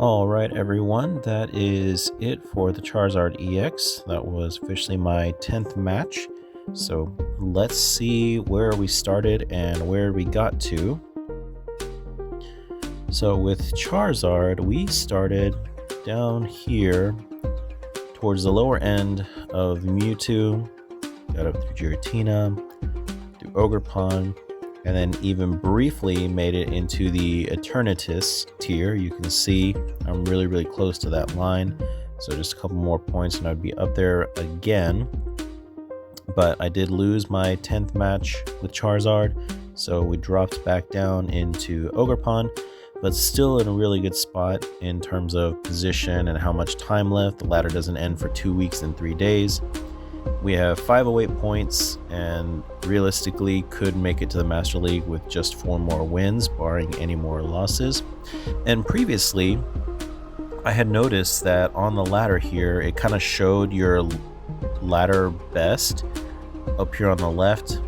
Alright everyone, that is it for the Charizard EX. That was officially my 10th match. So let's see where we started and where we got to. So with Charizard, we started down here towards the lower end of Mewtwo, got up through Giratina, through Ogerpon, and then even briefly made it into the Eternatus tier. You can see I'm really close to that line, so just a couple more points and I'd be up there again. But I did lose my 10th match with Charizard, so we dropped back down into Ogerpon, but still in a really good spot in terms of position and how much time left. The ladder doesn't end for 2 weeks and 3 days. We have 508 points and realistically could make it to the Master League with just 4 more wins, barring any more losses. And previously, I had noticed that on the ladder here, it kind of showed your ladder best up here on the left,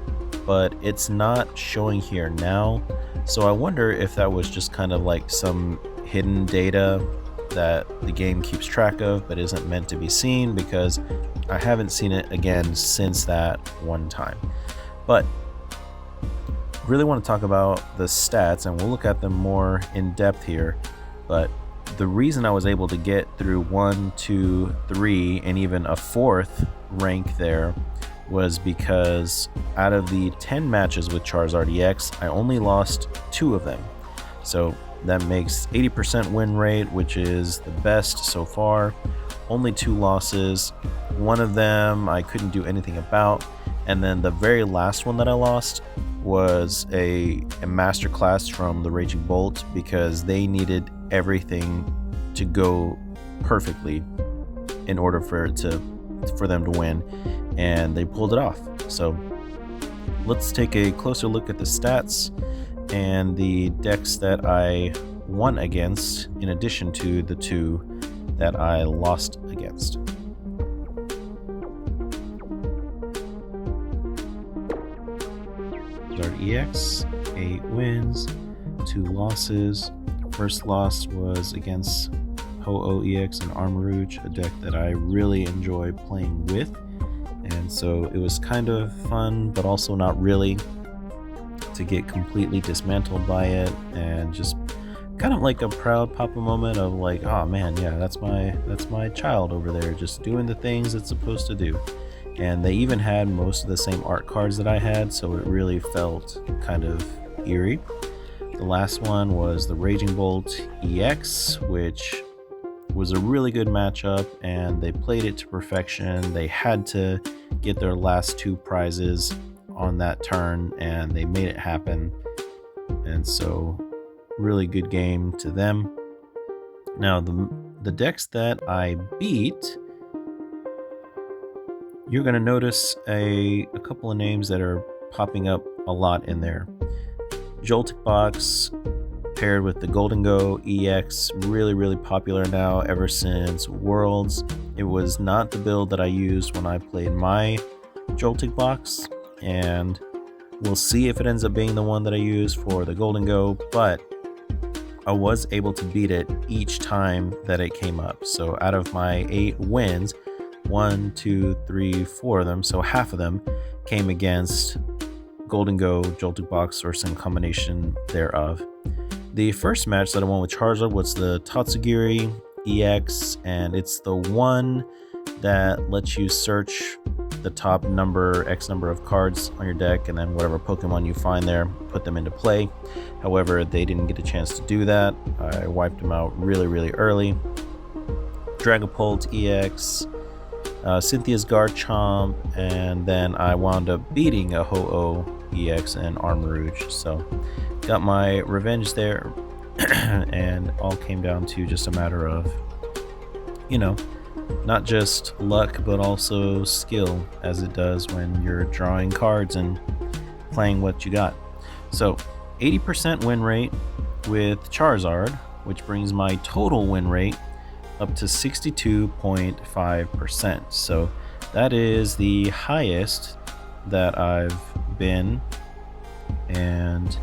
but it's not showing here now. So I wonder if that was just kind of like some hidden data that the game keeps track of but isn't meant to be seen, because I haven't seen it again since that one time. But really want to talk about the stats, and we'll look at them more in depth here. But the reason I was able to get through 1, 2, 3 and even a 4th rank there was because out of the 10 matches with Charizard EX, I only lost 2 of them. So that makes 80% win rate, which is the best so far. Only 2 losses. One of them I couldn't do anything about, and then the very last one that I lost was a masterclass from the Raging Bolt, because they needed everything to go perfectly in order for them to win, and they pulled it off. So let's take a closer look at the stats and the decks that I won against, in addition to the 2 that I lost against. Charizard EX, 8 wins, 2 losses. First loss was against Ho-Oh EX and Armarouge, a deck that I really enjoy playing with, and so it was kind of fun, but also not really, to get completely dismantled by it, and just kind of like a proud papa moment of like, oh man, yeah, that's my child over there just doing the things it's supposed to do. And they even had most of the same art cards that I had, so it really felt kind of eerie. The last one was the Raging Bolt EX, which was a really good matchup, and they played it to perfection. They had to get their last 2 prizes on that turn, and they made it happen. And so really good game to them. Now the decks that I beat, you're going to notice a couple of names that are popping up a lot in there. Joltik Box paired with the Golden Go EX, really popular now ever since Worlds. It was not the build that I used when I played my Joltik Box, and We'll see if it ends up being the one that I use for the Golden Go, but I was able to beat it each time that it came up. So out of my 8 wins, 1, 2, 3, 4 of them, so half of them came against Golden Go, Jolted Box, or some combination thereof. The first match that I won with Charizard was the Tatsugiri EX, and it's the one that lets you search the top X number of cards on your deck, and then whatever Pokemon you find there, put them into play. However, they didn't get a chance to do that. I wiped them out really early. Dragapult EX, Cynthia's Garchomp, and then I wound up beating a Ho-Oh EX and Armarouge. So got my revenge there, and all came down to just a matter of, not just luck, but also skill, as it does when you're drawing cards and playing what you got. So 80% win rate with Charizard, which brings my total win rate up to 62.5%. So that is the highest that I've been, and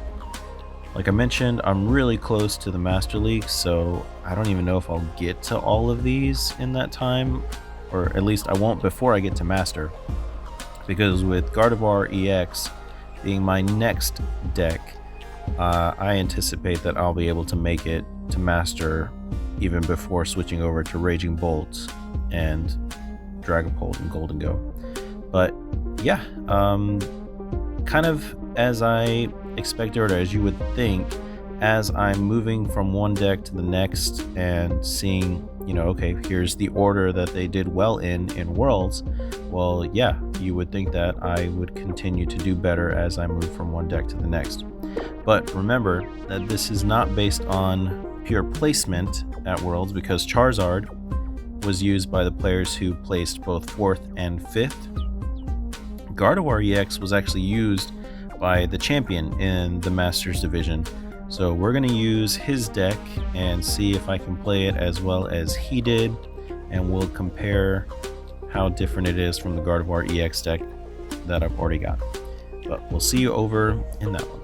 like I mentioned, I'm really close to the Master League, so I don't even know if I'll get to all of these in that time, or at least I won't before I get to Master, because with Gardevoir EX being my next deck, I anticipate that I'll be able to make it to Master even before switching over to Raging Bolt and Dragapult and Golden Go. But yeah, kind of as I expected, or as you would think, as I'm moving from one deck to the next and seeing, okay, here's the order that they did well in Worlds. Well, yeah, you would think that I would continue to do better as I move from one deck to the next. But remember that this is not based on pure placement at Worlds, because Charizard was used by the players who placed both 4th and 5th. Gardevoir EX was actually used by the champion in the Masters division. So we're going to use his deck and see if I can play it as well as he did, and we'll compare how different it is from the Gardevoir EX deck that I've already got. But we'll see you over in that one.